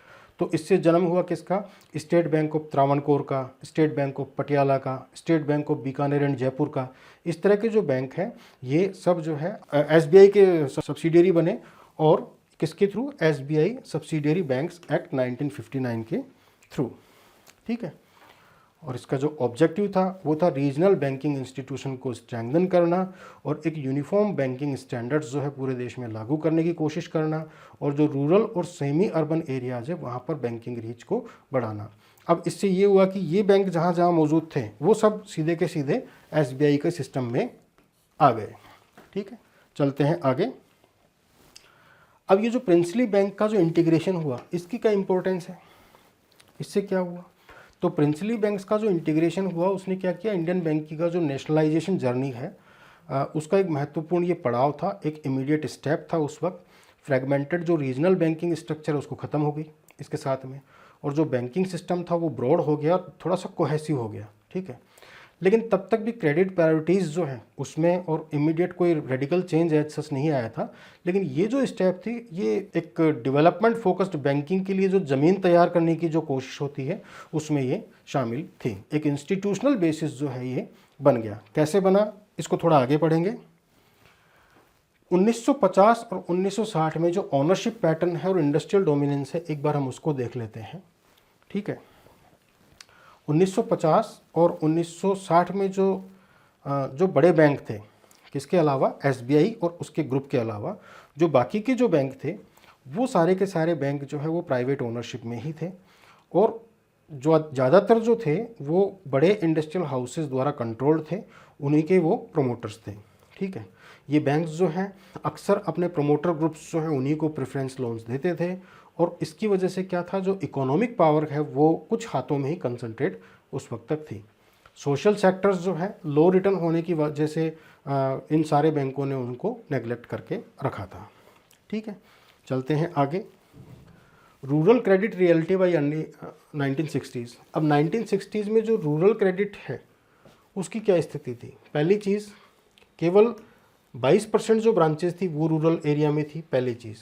तो इससे जन्म हुआ किसका, स्टेट बैंक ऑफ त्रावणकोर का, स्टेट बैंक ऑफ पटियाला का, state bank of Bikaner and Jaipur का। इस तरह के जो बैंक हैं ये सब जो है एसबीआई के सब्सिडियरी बने और किसके through, SBI subsidiary banks act 1959 के थ्रू, ठीक है। और इसका जो ऑब्जेक्टिव था वो था रीजनल बैंकिंग इंस्टीट्यूशन को स्ट्रेंथन करना और एक यूनिफॉर्म बैंकिंग स्टैंडर्ड्स जो है पूरे देश में लागू करने की कोशिश करना और जो रूरल और सेमी अर्बन एरियाज है वहाँ पर बैंकिंग रीच को बढ़ाना। अब इससे ये हुआ कि ये बैंक जहाँ जहाँ मौजूद थे वो सब सीधे के सीधे एसबीआई के सिस्टम में आ गए, ठीक है। चलते हैं आगे। अब ये जो प्रिंसली बैंक का जो इंटीग्रेशन हुआ इसकी क्या इंपॉर्टेंस है, इससे क्या हुआ, तो प्रिंसली बैंक्स का जो इंटीग्रेशन हुआ उसने क्या किया, इंडियन बैंकिंग का जो नेशनलाइजेशन जर्नी है उसका एक महत्वपूर्ण ये पड़ाव था, एक इमीडिएट स्टेप था उस वक्त। फ्रेगमेंटेड जो रीजनल बैंकिंग स्ट्रक्चर उसको ख़त्म हो गई इसके साथ में, और जो बैंकिंग सिस्टम था वो ब्रॉड हो गया, थोड़ा सा कोहेसिव हो गया, ठीक है। लेकिन तब तक भी क्रेडिट प्रायोरिटीज़ जो है उसमें और इमीडिएट कोई रेडिकल चेंज एज सच नहीं आया था। लेकिन ये जो स्टेप थी ये एक डेवलपमेंट फोकस्ड बैंकिंग के लिए जो ज़मीन तैयार करने की जो कोशिश होती है उसमें ये शामिल थी। एक इंस्टीट्यूशनल बेसिस जो है ये बन गया। कैसे बना इसको थोड़ा आगे पढ़ेंगे। 1950 और 1960 में जो ऑनरशिप पैटर्न है और इंडस्ट्रियल डोमिनेंस है एक बार हम उसको देख लेते हैं, ठीक है। 1950 और 1960 में जो बड़े बैंक थे, किसके अलावा, एसबीआई और उसके ग्रुप के अलावा जो बाकी के जो बैंक थे वो सारे के सारे बैंक जो है वो प्राइवेट ओनरशिप में ही थे, और जो ज़्यादातर जो थे वो बड़े इंडस्ट्रियल हाउसेस द्वारा कंट्रोल्ड थे, उन्हीं के वो प्रोमोटर्स थे। ठीक है, ये बैंक्स जो हैं अक्सर अपने प्रोमोटर ग्रुप्स जो है उन्हीं को प्रेफरेंस लोन्स देते थे, और इसकी वजह से क्या था, जो इकोनॉमिक पावर है वो कुछ हाथों में ही कंसंट्रेट उस वक्त तक थी। सोशल सेक्टर्स जो है लो रिटर्न होने की वजह से इन सारे बैंकों ने उनको नेगलेक्ट करके रखा था। ठीक है, चलते हैं आगे। Rural credit reality by 1960s। अब 1960s में जो रूरल क्रेडिट है उसकी क्या स्थिति थी? पहली चीज़, केवल 22% जो ब्रांचेस थी वो रूरल एरिया में थी, पहली चीज़।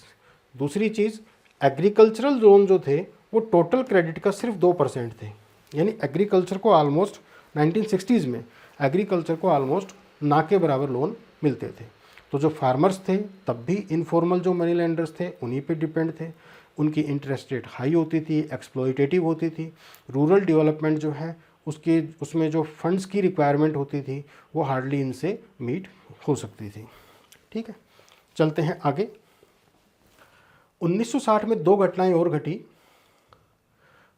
दूसरी चीज़, एग्रीकल्चरल लोन जो थे वो टोटल क्रेडिट का सिर्फ 2% थे, यानी एग्रीकल्चर को ऑलमोस्ट 1960s में एग्रीकल्चर को ऑलमोस्ट ना के बराबर लोन मिलते थे। तो जो फार्मर्स थे तब भी इनफॉर्मल जो मनी लेंडर्स थे उन्हीं पे डिपेंड थे, उनकी इंटरेस्ट रेट हाई होती थी, एक्सप्लॉयटेटिव होती थी। रूरल डेवलपमेंट जो है उसमें जो फंड्स की रिक्वायरमेंट होती थी वो हार्डली इनसे मीट हो सकती थी। ठीक है, चलते हैं आगे। 1960 में दो घटनाएं और घटी।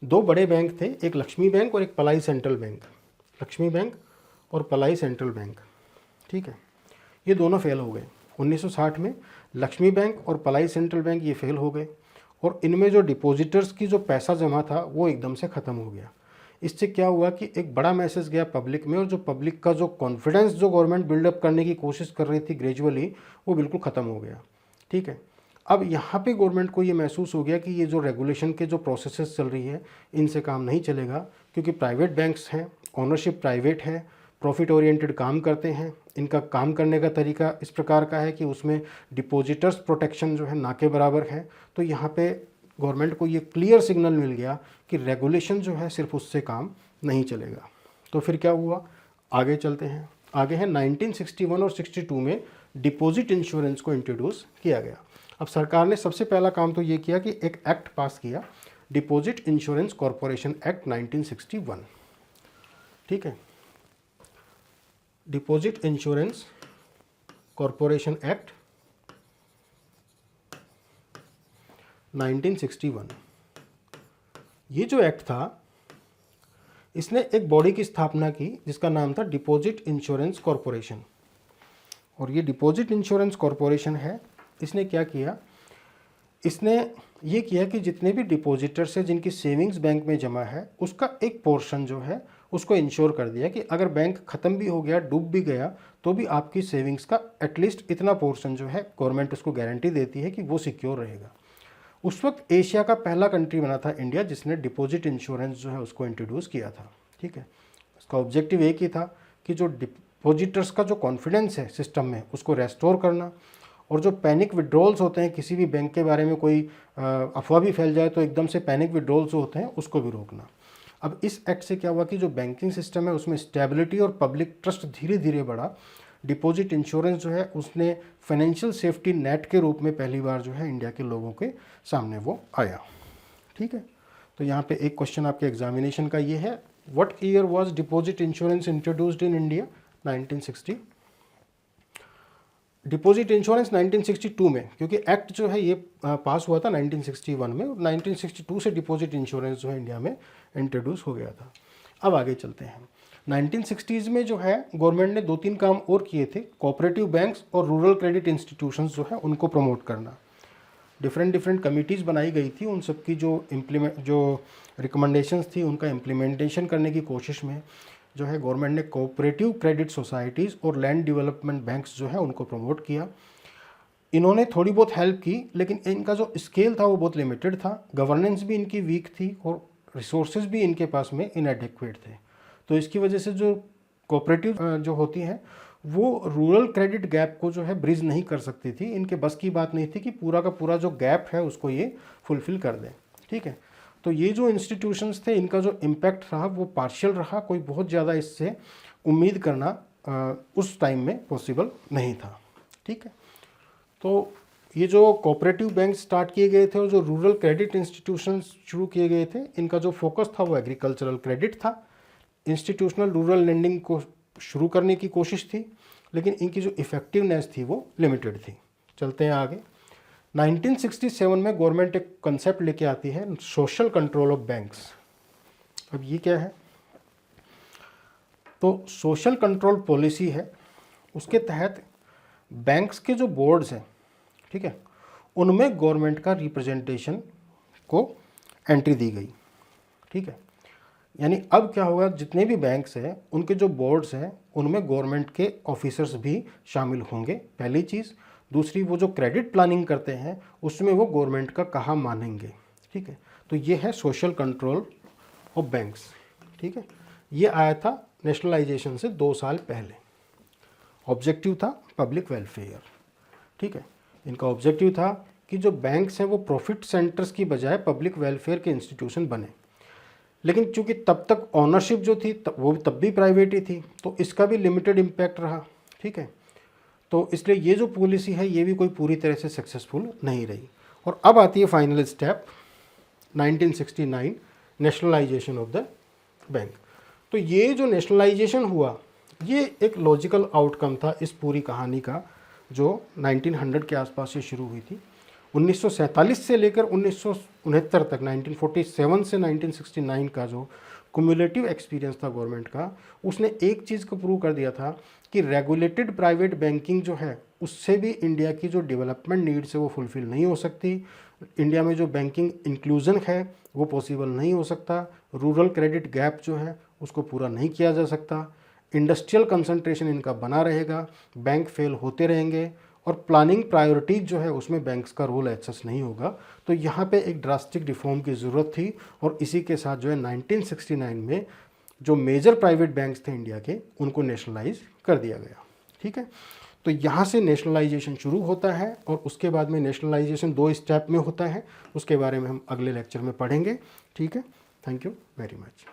दो बड़े बैंक थे, एक लक्ष्मी बैंक और एक पलाई सेंट्रल बैंक। लक्ष्मी बैंक और पलाई सेंट्रल बैंक, ठीक है, ये दोनों फेल हो गए 1960 में। लक्ष्मी बैंक और पलाई सेंट्रल बैंक ये फेल हो गए, और इनमें जो डिपॉजिटर्स की जो पैसा जमा था वो एकदम से ख़त्म हो गया। इससे क्या हुआ कि एक बड़ा मैसेज गया पब्लिक में, और जो पब्लिक का जो कॉन्फिडेंस जो गवर्नमेंट बिल्डअप करने की कोशिश कर रही थी ग्रेजुअली, वो बिल्कुल ख़त्म हो गया। ठीक है, अब यहाँ पे गवर्नमेंट को ये महसूस हो गया कि ये जो रेगुलेशन के जो प्रोसेसेस चल रही है इनसे काम नहीं चलेगा, क्योंकि प्राइवेट बैंक्स हैं, ओनरशिप प्राइवेट है, प्रॉफिट ओरिएंटेड काम करते हैं, इनका काम करने का तरीका इस प्रकार का है कि उसमें डिपॉजिटर्स प्रोटेक्शन जो है ना के बराबर है। तो यहाँ पे गवर्नमेंट को ये क्लियर सिग्नल मिल गया कि रेगुलेशन जो है सिर्फ उससे काम नहीं चलेगा। तो फिर क्या हुआ, आगे चलते हैं। आगे है 1961 और 62 में डिपॉजिट इंश्योरेंस को इंट्रोड्यूस किया गया। अब सरकार ने सबसे पहला काम तो ये किया कि एक एक्ट पास किया, डिपॉजिट इंश्योरेंस कॉरपोरेशन एक्ट 1961। ठीक है, डिपॉजिट इंश्योरेंस कॉरपोरेशन एक्ट 1961। ये जो एक्ट था इसने एक बॉडी की स्थापना की जिसका नाम था डिपॉजिट इंश्योरेंस कॉरपोरेशन। और ये डिपॉजिट इंश्योरेंस कॉरपोरेशन है, इसने क्या किया, इसने ये किया कि जितने भी डिपॉजिटर्स हैं जिनकी सेविंग्स बैंक में जमा है उसका एक पोर्शन जो है उसको इंश्योर कर दिया कि अगर बैंक ख़त्म भी हो गया, डूब भी गया, तो भी आपकी सेविंग्स का एटलीस्ट इतना पोर्शन जो है गवर्नमेंट उसको गारंटी देती है कि वो सिक्योर रहेगा। उस वक्त एशिया का पहला कंट्री बना था इंडिया जिसने डिपॉजिट इंश्योरेंस जो है उसको इंट्रोड्यूस किया था। ठीक है, इसका ऑब्जेक्टिव एक ही था कि जो डिपॉजिटर्स का जो कॉन्फिडेंस है सिस्टम में उसको रेस्टोर करना, और जो पैनिक विड्रॉल्स होते हैं, किसी भी बैंक के बारे में कोई अफवाह भी फैल जाए तो एकदम से पैनिक विड्रॉल्स होते हैं उसको भी रोकना। अब इस एक्ट से क्या हुआ कि जो बैंकिंग सिस्टम है उसमें स्टेबिलिटी और पब्लिक ट्रस्ट धीरे धीरे बढ़ा। डिपॉजिट इंश्योरेंस जो है उसने फाइनेंशियल सेफ्टी नेट के रूप में पहली बार जो है इंडिया के लोगों के सामने वो आया। ठीक है, तो यहाँ पे एक क्वेश्चन आपके एग्जामिनेशन का ये है, what year was deposit insurance introduced in India? 1960। Deposit insurance 1962 में, क्योंकि एक्ट जो है ये पास हुआ था 1961 में, और 1962 से डिपॉजिट इंश्योरेंस जो है इंडिया में इंट्रोड्यूस हो गया था। अब आगे चलते हैं। 1960s में जो है गवर्नमेंट ने 2-3 काम और किए थे, कोऑपरेटिव बैंक्स और रूरल क्रेडिट इंस्टीट्यूशंस जो है उनको प्रमोट करना। डिफरेंट कमिटीज़ बनाई गई थी, उन सब की जो रिकमेंडेशंस थी उनका इम्प्लीमेंटेशन करने की कोशिश में जो है गवर्नमेंट ने कोऑपरेटिव क्रेडिट सोसाइटीज़ और लैंड डेवलपमेंट बैंक्स जो है उनको प्रमोट किया। इन्होंने थोड़ी बहुत हेल्प की, लेकिन इनका जो स्केल था वो बहुत लिमिटेड था, गवर्नेंस भी इनकी वीक थी और रिसोर्सेज भी इनके पास में इनएडिक्वेट थे। तो इसकी वजह से जो कोऑपरेटिव जो होती हैं वो रूरल क्रेडिट गैप को जो है ब्रिज नहीं कर सकती थी, इनके बस की बात नहीं थी कि पूरा का पूरा जो गैप है उसको ये फुलफिल कर दें। ठीक है, तो ये जो इंस्टीट्यूशंस थे इनका जो इम्पैक्ट रहा वो पार्शियल रहा, कोई बहुत ज़्यादा इससे उम्मीद करना उस टाइम में पॉसिबल नहीं था। ठीक है, तो ये जो कोऑपरेटिव बैंक स्टार्ट किए गए थे और जो रूरल क्रेडिट इंस्टीट्यूशंस शुरू किए गए थे, इनका जो फोकस था वो एग्रीकल्चरल क्रेडिट था। इंस्टीट्यूशनल रूरल लेंडिंग को शुरू करने की कोशिश थी, लेकिन इनकी जो इफ़ेक्टिवनेस थी वो लिमिटेड थी। चलते हैं आगे। 1967 में गवर्नमेंट एक कंसेप्ट लेके आती है, सोशल कंट्रोल ऑफ बैंक्स। अब ये क्या है? तो सोशल कंट्रोल पॉलिसी है, उसके तहत बैंक्स के जो बोर्ड्स हैं, ठीक है, उनमें गवर्नमेंट का रिप्रेजेंटेशन को एंट्री दी गई, ठीक है। यानी अब क्या होगा, जितने भी बैंक्स हैं उनके जो बोर्ड्स हैं उनमें गवर्नमेंट के ऑफिसर्स भी शामिल होंगे, पहली चीज़। दूसरी, वो जो क्रेडिट प्लानिंग करते हैं उसमें वो गवर्नमेंट का कहा मानेंगे, ठीक है। तो ये है सोशल कंट्रोल ऑफ बैंक्स, ठीक है। ये आया था नेशनलाइजेशन से 2 साल पहले। ऑब्जेक्टिव था पब्लिक वेलफेयर, ठीक है। इनका ऑब्जेक्टिव था कि जो बैंक्स हैं वो प्रॉफिट सेंटर्स की बजाय पब्लिक वेलफेयर के इंस्टीट्यूशन बने। लेकिन चूंकि तब तक ऑनरशिप जो थी वो तब भी प्राइवेट ही थी, तो इसका भी लिमिटेड इम्पैक्ट रहा, ठीक है। तो इसलिए ये जो पॉलिसी है ये भी कोई पूरी तरह से सक्सेसफुल नहीं रही। और अब आती है final step 1969, nationalisation of the bank. तो ये जो नेशनलाइजेशन हुआ ये एक लॉजिकल आउटकम था इस पूरी कहानी का, जो 1900 के आसपास से शुरू हुई थी। 1947 से लेकर 1969 तक, 1947 से 1969 का जो कुमुलेटिव एक्सपीरियंस था गवर्नमेंट का, उसने एक चीज़ को प्रूव कर दिया था कि रेगुलेटेड प्राइवेट बैंकिंग जो है उससे भी इंडिया की जो डेवलपमेंट नीड्स है वो फुलफिल नहीं हो सकती। इंडिया में जो बैंकिंग इंक्लूजन है वो पॉसिबल नहीं हो सकता। रूरल क्रेडिट गैप जो है उसको पूरा नहीं किया जा सकता। इंडस्ट्रियल कंसंट्रेशन इनका बना रहेगा, बैंक फेल होते रहेंगे, और प्लानिंग प्रायोरिटीज जो है उसमें बैंक्स का रोल एक्सेस नहीं होगा। तो यहाँ पे एक ड्रास्टिक रिफॉर्म की ज़रूरत थी, और इसी के साथ जो है 1969 में जो मेजर प्राइवेट बैंक्स थे इंडिया के उनको नेशनलाइज कर दिया गया, ठीक है। तो यहाँ से नेशनलाइजेशन शुरू होता है, और उसके बाद में नेशनलाइजेशन 2 स्टेप में होता है, उसके बारे में हम अगले लेक्चर में पढ़ेंगे, ठीक है। Thank you very much.